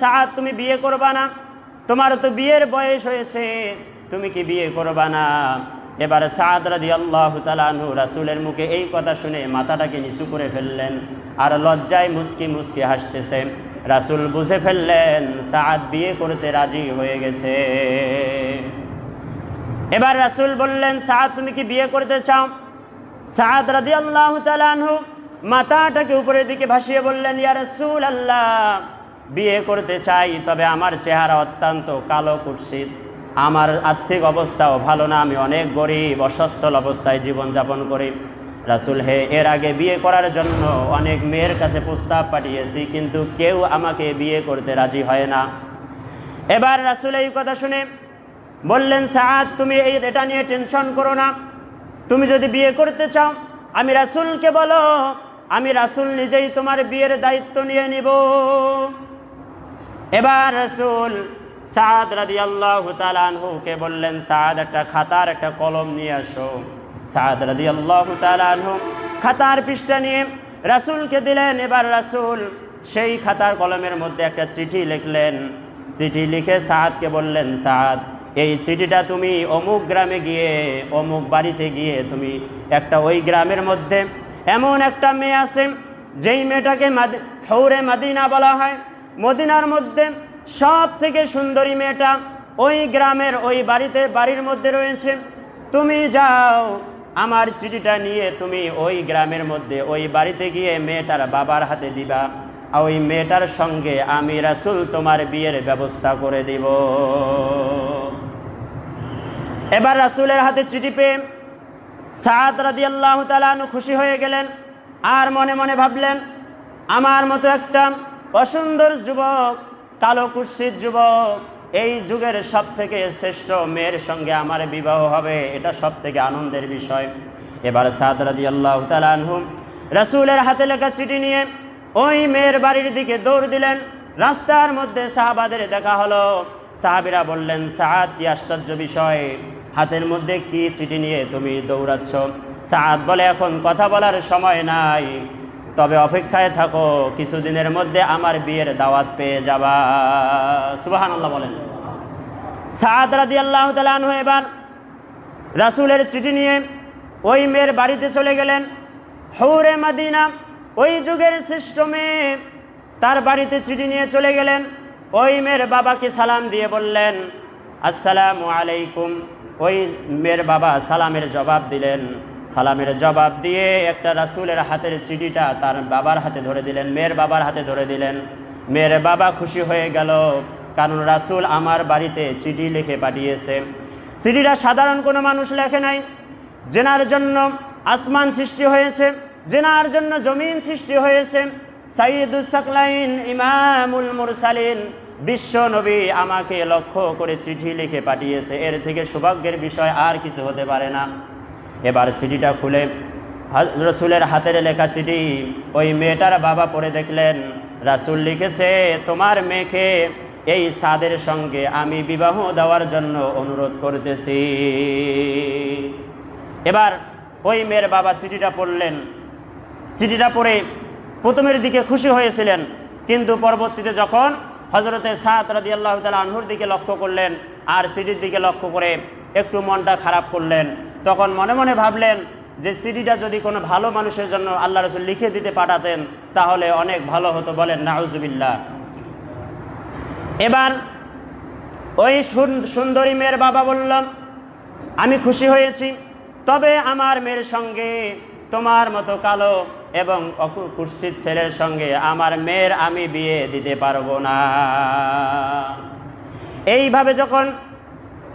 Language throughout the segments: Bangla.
সাদ তুমি বিয়ে করবা না? তোমার তো বিয়ের বয়স হয়েছে, তুমি কি বিয়ে করবা না? এবার সাদ রাদিয়াল্লাহু তাআলা আনহু রাসূলের মুখে এই কথা শুনে মাথাটাকে নিচু করে ফেললেন আর লজ্জায় মুস্কি মুস্কি হাসতেছে। রাসূল বুঝে ফেললেন সাদ বিয়ে করতে রাজি হয়ে গেছে। এবার রাসূল বললেন, সাদ তুমি কি বিয়ে করতে চাও? সাদ রাদিয়াল্লাহু তাআলা আনহু মাথাটাকে উপরের দিকে ভাসিয়ে বললেন, ইয়া রাসূলুল্লাহ, বিয়ে করতে চাই, তবে আমার চেহারা অত্যন্ত কালো কুৎসিত, আমার আর্থিক অবস্থাও ভালো না, আমি অনেক গরিব অসচ্ছল অবস্থায় জীবনযাপন করি। রাসূল হে, এর আগে বিয়ে করার জন্য অনেক মেয়ের কাছে প্রস্তাব পাঠিয়েছি, কিন্তু কেউ আমাকে বিয়ে করতে রাজি হয় না। এবার রাসূল এই কথা শুনে বললেন, সাদ তুমি এটা নিয়ে টেনশন করো না, তুমি যদি বিয়ে করতে চাও আমি রাসূলকে বলো, আমি রাসূল নিজেই তোমার বিয়ের দায়িত্ব নিয়ে নিব। এবার রাসূল সাদ রাদিয়াল্লাহু তাআলা আনহুকে বললেন, সাদ একটা খাতার একটা কলম নিয়ে আসো। সাদ রাদিয়াল্লাহু তাআলা আনহু খাতার পৃষ্ঠা নিয়ে রাসূলকে দিলেন। এবার রাসূল সেই খাতার কলমের মধ্যে একটা চিঠি লিখলেন। চিঠি লিখে সাদকে বললেন, সাদ এই চিঠিটা তুমি অমুক গ্রামে গিয়ে অমুক বাড়িতে গিয়ে তুমি একটা ওই গ্রামের মধ্যে এমন একটা মেয়ে আছে যেই মেয়েটাকে হৌরে মদিনা বলা হয়, মদিনার মধ্যে সব থেকে সুন্দরী মেয়েটা ওই গ্রামের ওই বাড়ির মধ্যে রয়েছে, তুমি যাও আমার চিঠিটা নিয়ে তুমি ওই গ্রামের মধ্যে ওই বাড়িতে গিয়ে মেয়েটার বাবার হাতে দিবা, আর ওই মেয়েটার সঙ্গে আমি রাসূল তোমার বিয়ের ব্যবস্থা করে দিব। এবার রাসূলের হাতে চিঠি পেয়ে সাদ রাদিয়াল্লাহু তাআলা আনহু খুশি হয়ে গেলেন আর মনে মনে ভাবলেন, আমার মতো একটা অসুন্দর যুবক, কালো কুৎসিত যুবক, এই যুগের সব থেকে শ্রেষ্ঠ মেয়ের সঙ্গে আমার বিবাহ হবে, এটা সব থেকে আনন্দের বিষয়। এবার সাদ রাদিয়াল্লাহু তাআলা আনহু রাসূলের হাতে লেখা চিঠি নিয়ে ওই মেয়ের বাড়ির দিকে দৌড় দিলেন। রাস্তার মধ্যে সাহাবাদের দেখা হলো। সাহাবীরা বললেন, সাদ কি আশ্চর্য বিষয়, হাতের মধ্যে কি চিঠি নিয়ে তুমি দৌড়াচ্ছ? সাদ বলে, এখন কথা বলার সময় নাই, তবে অপেক্ষায় থাকো, কিছুদিনের মধ্যে আমার বিয়ের দাওয়াত পেয়ে যাবা। সুবহানাল্লাহ বলেন। সাদ রাদিয়াল্লাহু তাআলা আনহু এবার রাসূলের চিঠি নিয়ে ওই মেয়ের বাড়িতে চলে গেলেন। হৌরে মদিনা, ওই যুগের শ্রেষ্ঠ মেয়ে, তার বাড়িতে চিঠি নিয়ে চলে গেলেন। ওই মেয়ের বাবাকে সালাম দিয়ে বললেন, আসসালামু আলাইকুম। ওই মেয়ের বাবা সালামের জবাব দিলেন। সালামের জবাব দিয়ে একটা রাসূলের হাতের চিঠিটা তার বাবার হাতে ধরে দিলেন, মেয়ের বাবার হাতে ধরে দিলেন। মেয়ের বাবা খুশি হয়ে গেল, কারণ রাসূল আমার বাড়িতে চিঠি লিখে পাঠিয়েছে। চিঠিটা সাধারণ কোনো মানুষ লেখে নাই, জেনার জন্য আসমান সৃষ্টি হয়েছে, জেনার জন্য জমিন সৃষ্টি হয়েছে। সাইয়্যিদুস সাকলাইন, ইমামুল মুরসালিন, বিশ্ব নবী আমাকে লক্ষ্য করে চিঠি লিখে পাঠিয়েছে, এর থেকে সৌভাগ্যের বিষয় আর কিছু হতে পারে না। এবার চিঠিটা খুলে রাসূলের হাতের লেখা চিঠি ওই মেয়েটার বাবা পড়ে দেখলেন, রাসূল লিখেছে, তোমার মেয়েকে এই সাদের সঙ্গে আমি বিবাহ দেওয়ার জন্য অনুরোধ করতেছি। এবার ওই মেয়ের বাবা চিঠিটা পড়লেন। চিঠিটা পড়ে প্রথমের দিকে খুশি হয়েছিলেন, কিন্তু পরবর্তীতে যখন হযরতে সাদ রাদিয়াল্লাহু তাআলা আনহুর দিকে লক্ষ্য করলেন আর চিঠির দিকে লক্ষ্য করে একটু মনটা খারাপ করলেন, তখন মনে মনে ভাবলেন যে চিঠিটা যদি কোনো ভালো মানুষের জন্য আল্লাহ রাসূল লিখে দিতে পাঠাতেন তাহলে অনেক ভালো হতো। বলেন নাউজুবিল্লাহ। এবার ওই সুন্দরী মেয়ের বাবা বলল, আমি খুশি হয়েছি, তবে আমার মেয়ের সঙ্গে তোমার মতো কালো এবং কুৎসিত ছেলের সঙ্গে আমার মেয়ের আমি বিয়ে দিতে পারবো না। এইভাবে যখন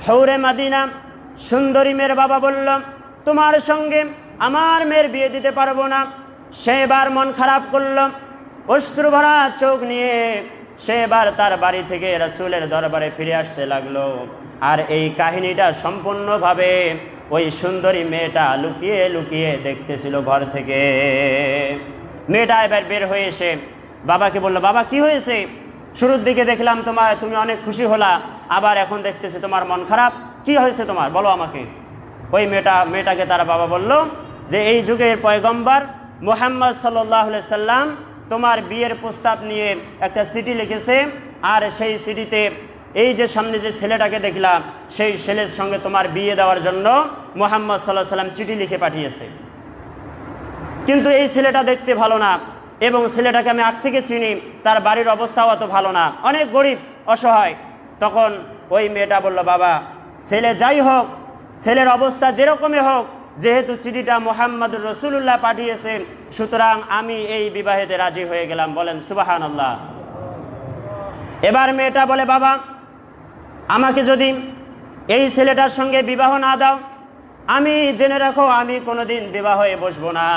হৌরে মদিনা সুন্দরী মেয়ের বাবা বলল, তোমার সঙ্গে আমার মেয়ের বিয়ে দিতে পারবো না, সে এবার মন খারাপ করল, অশ্রু ভরা চোখ নিয়ে সে এবার তার বাড়ি থেকে রাসূলের দরবারে ফিরে আসতে লাগলো। আর এই কাহিনীটা সম্পূর্ণভাবে ওই সুন্দরী মেয়েটা লুকিয়ে লুকিয়ে দেখতেছিল ঘর থেকে। মেয়েটা এবার বের হয়ে এসে বাবাকে বলল, বাবা কি হয়েছে? শুরুর দিকে দেখলাম তুমি অনেক খুশি হলা, আবার এখন দেখতেছি তোমার মন খারাপ, কি হয়েছে তোমার, বলো আমাকে। ওই মেয়েটাকে তার বাবা বলল যে এই যুগের পয়গম্বর মুহাম্মদ সাল্লাল্লাহু আলাইহি সাল্লাম তোমার বিয়ের প্রস্তাব নিয়ে একটা চিঠি লিখেছে, আর সেই চিঠিতে এই যে সামনে যে ছেলেটাকে দেখলাম সেই ছেলের সঙ্গে তোমার বিয়ে দেওয়ার জন্য মুহাম্মদ সাল্লাল্লাহু আলাইহি ওয়াসাল্লাম চিঠি লিখে পাঠিয়েছে। কিন্তু এই ছেলেটা দেখতে ভালো না এবং ছেলেটাকে আমি আগ থেকে চিনি, তার বাড়ির অবস্থাও অত ভালো না, অনেক গরিব অসহায়। তখন ওই মেয়েটা বলল, বাবা ছেলে যাই হোক, ছেলের অবস্থা যেরকমই হোক, যেহেতু চিঠিটা মুহাম্মদুর রাসূলুল্লাহ পাঠিয়েছেন, সুতরাং আমি এই বিবাহেতে রাজি হয়ে গেলাম। বলেন সুবহানাল্লাহ। এবার মেয়েটা বলে, বাবা আমাকে যদি এই ছেলেটার সঙ্গে বিবাহ না দাও, আমি জেনে রাখো আমি কোনোদিন বিবাহে বসবো না।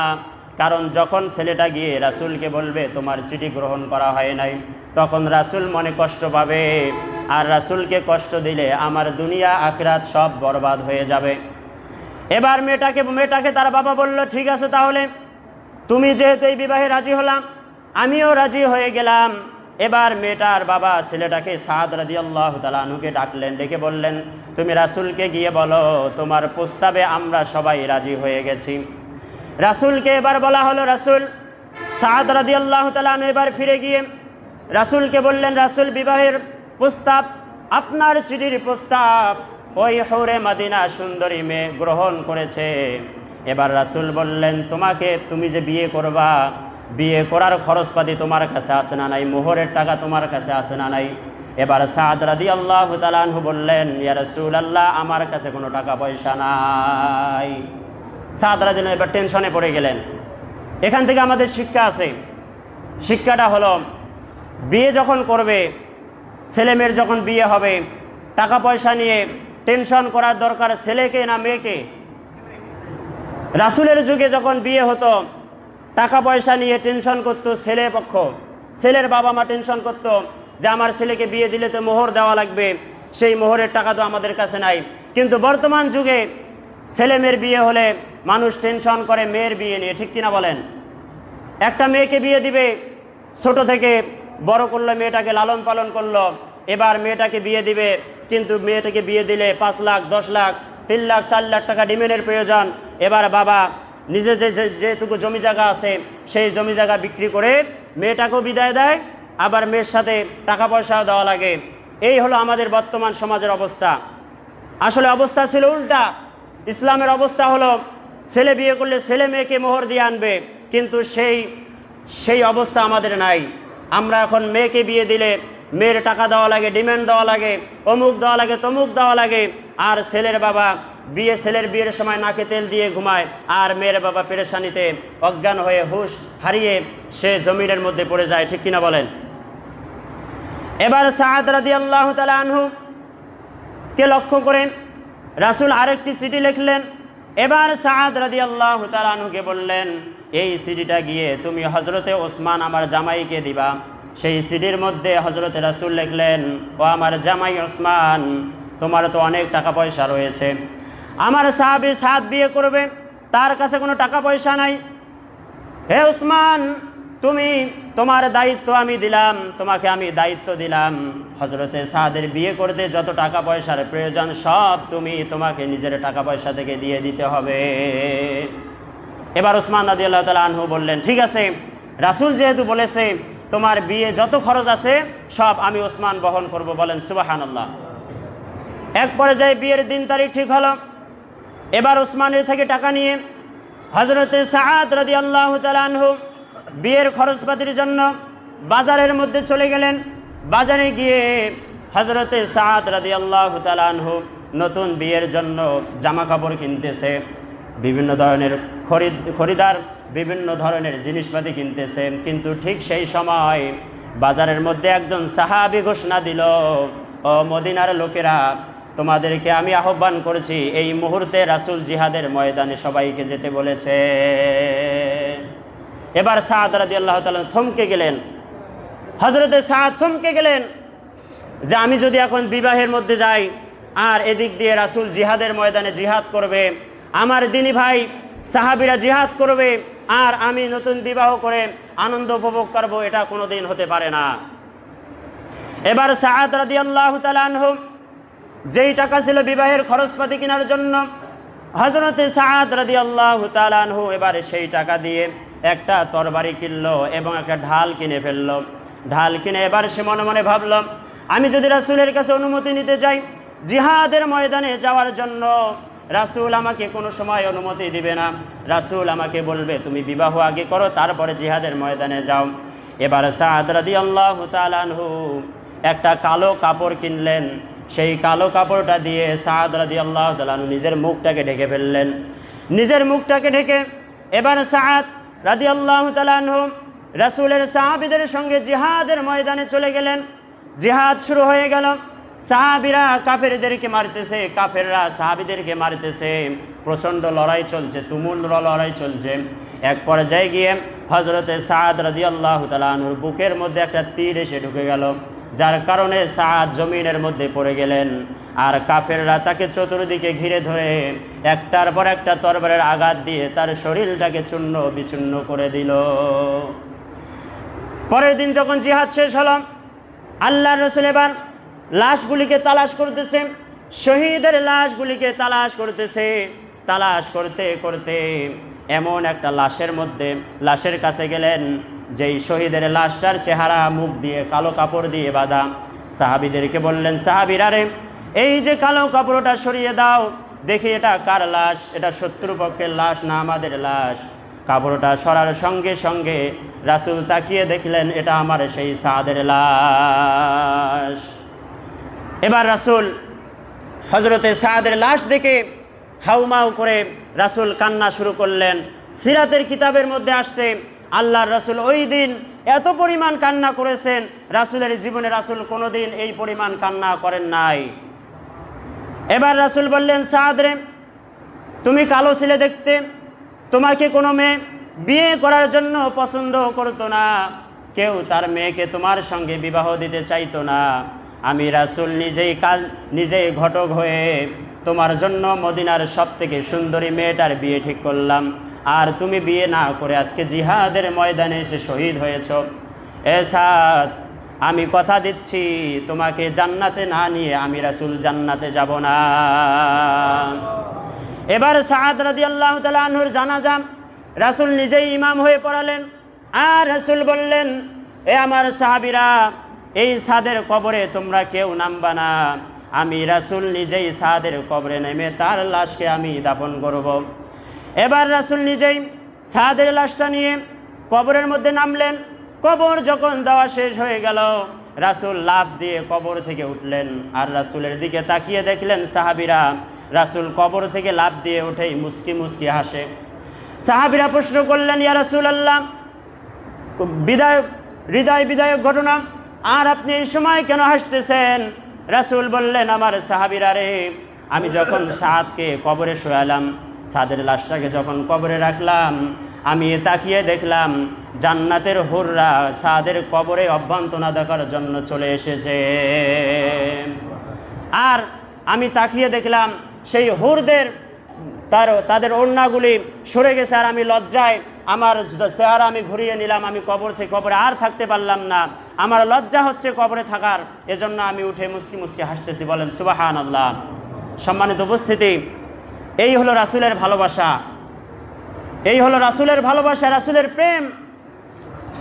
কারণ যখন ছেলেটা গিয়ে রাসূলকে বলবে তোমার চিঠি গ্রহণ করা হয় নাই, তখন রাসূল মনে কষ্ট পাবে, আর রাসূলকে কষ্ট দিলে আমার দুনিয়া আখিরাত সব বরবাদ হয়ে যাবে। এবার মেয়েটাকে তার বাবা বলল, ঠিক আছে তাহলে তুমি যেহেতু এই বিবাহে রাজি হলাম, আমিও রাজি হয়ে গেলাম। এবার মেয়েটার বাবা ছেলেটাকে সাদ রাদিয়াল্লাহু তাআলা আনহুকে ডাকলেন, ডেকে বললেন, তুমি রাসূলকে গিয়ে বলো তোমার প্রস্তাবে আমরা সবাই রাজি হয়ে গেছি। রাসূলকে এবার বলা হলো। রাসূল সাদ রাদিয়াল্লাহু তাআলা আনহু এবার ফিরে গিয়ে রাসূলকে বললেন, রাসূল বিবাহের প্রস্তাব, আপনার চিঠির প্রস্তাব ওই হুরে মদিনা সুন্দরী মেয়ে গ্রহণ করেছে। এবার রাসূল বললেন, তুমি যে বিয়ে করবা, বিয়ে করার খরচপাতি তোমার কাছে আছে না নাই, মোহরের টাকা তোমার কাছে আছে না নাই? এবার সাদ রাদিয়াল্লাহু তাআলা আনহু বললেন, ইয়া রাসূলুল্লাহ আমার কাছে কোনো টাকা পয়সা নাই। সাদ রাদিয়াল্লাহু এবার টেনশনে পড়ে গেলেন। এখান থেকে আমাদের শিক্ষা আছে। শিক্ষাটা হলো, বিয়ে যখন করবে, ছেলেমেয়ের যখন বিয়ে হবে, টাকা পয়সা নিয়ে টেনশন করার দরকার ছেলেকে না মেয়েকে? রাসূলের যুগে যখন বিয়ে হতো, টাকা পয়সা নিয়ে টেনশন করতো ছেলে পক্ষ, ছেলের বাবা মা টেনশন করতো যে আমার ছেলেকে বিয়ে দিলে তো মোহর দেওয়া লাগবে, সেই মোহরের টাকা তো আমাদের কাছে নাই। কিন্তু বর্তমান যুগে ছেলে মেয়ের বিয়ে হলে মানুষ টেনশন করে মেয়ের বিয়ে নিয়ে, ঠিক কিনা বলেন? একটা মেয়েকে বিয়ে দিবে, ছোট থেকে বড় করলো, মেয়েটাকে লালন পালন করলো, এবার মেয়েটাকে বিয়ে দিবে, কিন্তু মেয়েটাকে বিয়ে দিলে 5 লাখ 10 লাখ 3 লাখ 4 লাখ টাকা ডিমান্ডের প্রয়োজন। এবার বাবা নিজে যেটুকু জমি জায়গা আছে সেই জমি জায়গা বিক্রি করে মেয়েটাকেও বিদায় দেয়, আবার মেয়ের সাথে টাকা পয়সাও দেওয়া লাগে। এই হলো আমাদের বর্তমান সমাজের অবস্থা। আসলে অবস্থা ছিল উল্টা। ইসলামের অবস্থা হলো ছেলে বিয়ে করলে ছেলে মেয়েকে মোহর দিয়ে আনবে, কিন্তু সেই অবস্থা আমাদের নাই। আমরা এখন মেয়েকে বিয়ে দিলে মেয়ের টাকা দেওয়া লাগে, ডিমান্ড দেওয়া লাগে, অমুক দেওয়া লাগে, তমুক দেওয়া লাগে, আর ছেলের বিয়ের সময় নাকে তেল দিয়ে ঘুমায়, আর মেয়ের বাবা পেরেশানিতে অজ্ঞান হয়ে হুঁশ হারিয়ে সে জমিনের মধ্যে পড়ে যায়, ঠিক কিনা বলেন? এবার সাদ রাদিয়াল্লাহু তাআলা আনহু কে লক্ষ্য করে রাসূল আরেকটি চিঠি লিখলেন। এবার সাদ রাদিয়াল্লাহু তাআলা আনহুকে বললেন, এই চিঠিটা গিয়ে তুমি হযরতে ওসমান আমার জামাইকে দিবা। সেই চিঠির মধ্যে হযরতে রাসূল লিখলেন, ও আমার জামাই ওসমান, তোমার তো অনেক টাকা পয়সা রয়েছে, আমার সাহাবী সাদ বিয়ে করবে, তার কাছে কোনো টাকা পয়সা নাই। হে ওসমান, তোমার দায়িত্ব আমি দিলাম, তোমাকে আমি দায়িত্ব দিলাম, হযরতে সাদের বিয়ে করতে যত টাকা পয়সার প্রয়োজন সব তোমাকে নিজের টাকা পয়সা থেকে দিয়ে দিতে হবে। এবার ওসমান রাদিয়াল্লাহু তাআলা আনহু বললেন, ঠিক আছে, রাসূল যেহেতু বলেছে তোমার বিয়ে যত খরচ আছে সব আমি ওসমান বহন করব। বলেন সুবহানাল্লাহ। এক পর্যায়ে বিয়ের দিন তারিখ ঠিক হলো। এবার ওসমানের থেকে টাকা নিয়ে হযরতে সাদ রাদিয়াল্লাহু তাআলা আনহু বিয়ের খরচপাতির জন্য বাজারের মধ্যে চলে গেলেন। বাজারে গিয়ে হযরতে সাদ রাদিয়াল্লাহু তাআলা আনহু নতুন বিয়ের জন্য জামা কাপড় কিনতেছে, বিভিন্ন ধরনের খরিদার বিভিন্ন ধরনের জিনিসপাতি কিনতেছে। কিন্তু ঠিক সেই সময় বাজারের মধ্যে একজন সাহাবী ঘোষণা দিল, ও মদিনার লোকেরা, তোমাদেরকে আমি আহ্বান করেছি, এই মুহূর্তে রাসূল জিহাদের ময়দানে সবাইকে যেতে বলেছে। এবার সাদ রাদিয়াল্লাহু তাআলা থমকে গেলেন। হযরতে সাদ থমকে গেলেন যে আমি যদি এখন বিবাহের মধ্যে যাই আর এদিক দিয়ে রাসূল জিহাদের ময়দানে জিহাদ করবে, আমার দিনী ভাই সাহাবীরা জিহাদ করবে, আর আমি নতুন বিবাহ করে আনন্দ উপভোগ করব, এটা কোনোদিন হতে পারে না। এবার সাদ রাদিয়াল্লাহু তাআলা আনহু যেই টাকা ছিল বিবাহের খরচপাতি কেনার জন্য, হযরতে সাদ রাদিয়াল্লাহু তাআলা আনহু এবার সেই টাকা দিয়ে একটা তরবারি কিনলো এবং একটা ঢাল কিনে ফেললো। ঢাল কিনে এবার সে মনে মনে ভাবল, আমি যদি রাসূলের কাছে অনুমতি নিতে যাই জিহাদের ময়দানে যাওয়ার জন্য, রাসূল আমাকে কোনো সময় অনুমতি দিবে না। রাসূল আমাকে বলবে তুমি বিবাহ আগে করো, তারপরে জিহাদের ময়দানে যাও। এবার সাদ রাদিয়াল্লাহু তাআলা আনহু একটা কালো কাপড় কিনলেন। সেই কালো কাপড়টা দিয়ে সাদ রাদিয়াল্লাহু তাআলা আনহু নিজের মুখটাকে ঢেকে ফেললেন। নিজের মুখটাকে ঢেকে এবার সাদ রাদিয়াল্লাহু তাআলা আনহু রাসূলের সাহাবীদের সঙ্গে জিহাদের ময়দানে চলে গেলেন। জিহাদ শুরু হয়ে গেল। সাহাবীরা কাফেরদেরকে মারতেছে, কাফেররা সাহাবীদেরকে মারতেছে। প্রচণ্ড লড়াই চলছে, তুমুল লড়াই চলছে। এক পর্যায়ে গিয়ে হযরতে সাদ রাদিয়াল্লাহু তাআলা আনহুর বুকের মধ্যে একটা তীর এসে ঢুকে গেল, যার কারণে সাদ জমিনের মধ্যে পড়ে গেলেন। আর কাফেররা তাকে চতুর্দিকে ঘিরে ধরে একটার পর একটা তরবারের আঘাত দিয়ে তার শরীরটাকে চূর্ণ বিচূর্ণ করে দিল। পরের দিন যখন জিহাদ শেষ হলো, আল্লাহর রাসূল এবার লাশগুলিকে তালাশ করতেছে, শহীদের লাশগুলিকে তালাশ করতেছে। তালাশ করতে করতে এমন একটা লাশের কাছে গেলেন, যেই শহীদের লাশটার চেহারা মুখ দিয়ে কালো কাপড় দিয়ে বাঁধা। সাহাবীদেরকে বললেন, সাহাবীরা রে, এই যে কালো কাপড়টা সরিয়ে দাও, দেখি এটা কার লাশ, এটা শত্রুপক্ষের লাশ না আমাদের লাশ। কাপড়টা সরার সঙ্গে সঙ্গে রাসূল তাকিয়ে দেখলেন এটা আমার সেই সাদের লাশ। এবার রাসূল হযরতে সাদের লাশ দেখে হাউমাউ করে রাসূল কান্না শুরু করলেন। সিরাতের কিতাবের মধ্যে আসছে আল্লাহর রাসূল ওই দিন এত পরিমাণ কান্না করেছেন, রাসূলের জীবনে রাসূল কোনোদিন এই পরিমাণ কান্না করেন নাই। এবার রাসূল বললেন, সাদ রে, তুমি কালো ছিলে দেখতে, তোমাকে কোনো মেয়ে বিয়ে করার জন্য পছন্দ করতো না, কেউ তার মেয়েকে তোমার সঙ্গে বিবাহ দিতে চাইতো না। আমি রাসূল নিজেই ঘটক হয়ে তোমার জন্য মদিনার সবথেকে সুন্দরী মেয়েটার বিয়ে ঠিক করলাম, আর তুমি বিয়ে না করে আজকে জিহাদের ময়দানে এসে শহীদ হয়েছ। এ সাদ, আমি কথা দিচ্ছি তোমাকে জান্নাতে না নিয়ে আমি রাসূল জান্নাতে যাব না। এবার সাদ রাদিয়াল্লাহু তাআলা আনহুর জানাজা রাসূল নিজেই ইমাম হয়ে পড়ালেন। আর রাসূল বললেন, এ আমার সাহাবীরা, এই সাদের কবরে তোমরা কেউ নামবা না, আমি রাসূল নিজেই সাদের কবরে নেমে তার লাশকে আমি দাফন করব। এবার রাসূল নিজেই সাদের লাশটা নিয়ে কবরের মধ্যে নামলেন। কবর যখন দেওয়া শেষ হয়ে গেল, রাসূল লাফ দিয়ে কবর থেকে উঠলেন। আর রাসূলের দিকে তাকিয়ে দেখলেন সাহাবীরা রাসূল কবর থেকে লাফ দিয়ে উঠেই মুস্কি মুস্কি হাসে। সাহাবীরা প্রশ্ন করলেন, ইয়া রাসূলুল্লাহ, হৃদয় বিদায়ক ঘটনা, আর আপনি এই সময় কেন হাসতেছেন? রাসূল বললেন, আমার সাহাবীরা রে, আমি যখন সাদকে কবরে শোয়ালাম, সাদের লাশটাকে যখন কবরে রাখলাম, আমি তাকিয়ে দেখলাম জান্নাতের হুররা সাদের কবরে অভ্যর্থনা দেখার জন্য চলে এসেছে। আর আমি তাকিয়ে দেখলাম সেই হুরদের তাদের ওড়নাগুলি সরে গেছে, আর আমি লজ্জায় আমার চেহারা আমি ঘুরিয়ে নিলাম। আমি কবরে আর থাকতে পারলাম না, আমার লজ্জা হচ্ছে কবরে থাকার, এজন্য আমি উঠে মুস্কি মুস্কি হাসতেছি। বলেন সুবহানাল্লাহ। সম্মানিত উপস্থিতি, এই হলো রাসূলের ভালোবাসা, এই হলো রাসূলের ভালোবাসা, রাসূলের প্রেম।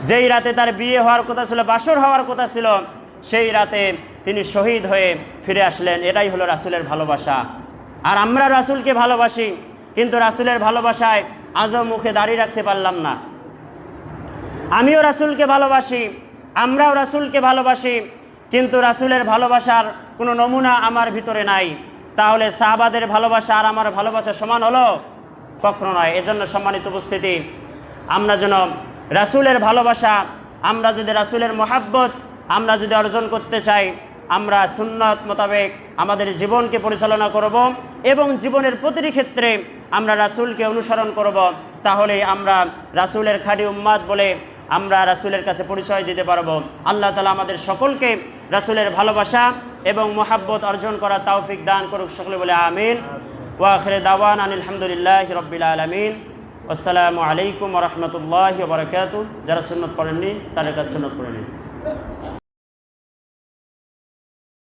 যেই রাতে তার বিয়ে হওয়ার কথা ছিল, বাসর হওয়ার কথা ছিল, সেই রাতে তিনি শহীদ হয়ে ফিরে আসলেন। এটাই হলো রাসূলের ভালোবাসা। আর আমরা রাসূলকে ভালোবাসি, কিন্তু রাসূলের ভালোবাসায় আজও মুখে দাঁড়িয়ে রাখতে পারলাম না। আমিও রাসূলকে ভালোবাসি, আমরাও রাসূলকে ভালোবাসি, কিন্তু রাসূলের ভালোবাসার কোনো নমুনা আমার ভিতরে নাই। তাহলে সাহাবাদের ভালোবাসা আর আমার ভালোবাসা সমান হলো? কখনো নয়। এজন্য সম্মানিত উপস্থিতি, আমরা যেন রাসূলের ভালোবাসা, আমরা যদি রাসূলের মহাব্বত আমরা যদি অর্জন করতে চাই, আমরা সুন্নাত মোতাবেক আমাদের জীবনকে পরিচালনা করব এবং জীবনের প্রতিটি ক্ষেত্রে আমরা রাসূলকে অনুসরণ করব। তাহলে আমরা রাসূলের খাঁটি উম্মত বলে আমরা রাসূলের কাছে পরিচয় দিতে পারব। আল্লাহ তাআলা আমাদের সকলকে রাসূলের ভালোবাসা এবং মহাব্বত অর্জন করার তৌফিক দান করুক। সকলে বলে আমিন। ওয়া আখিরু দাওয়ানা আনিল হামদুলিল্লাহি রাব্বিল আলামিন। আসসালামু আলাইকুম ওয়া রাহমাতুল্লাহি ওয়া বারাকাতুহু। যারা সুন্নাত পড়েননি, 4 রাকাত সুন্নাত পড়ে নিন।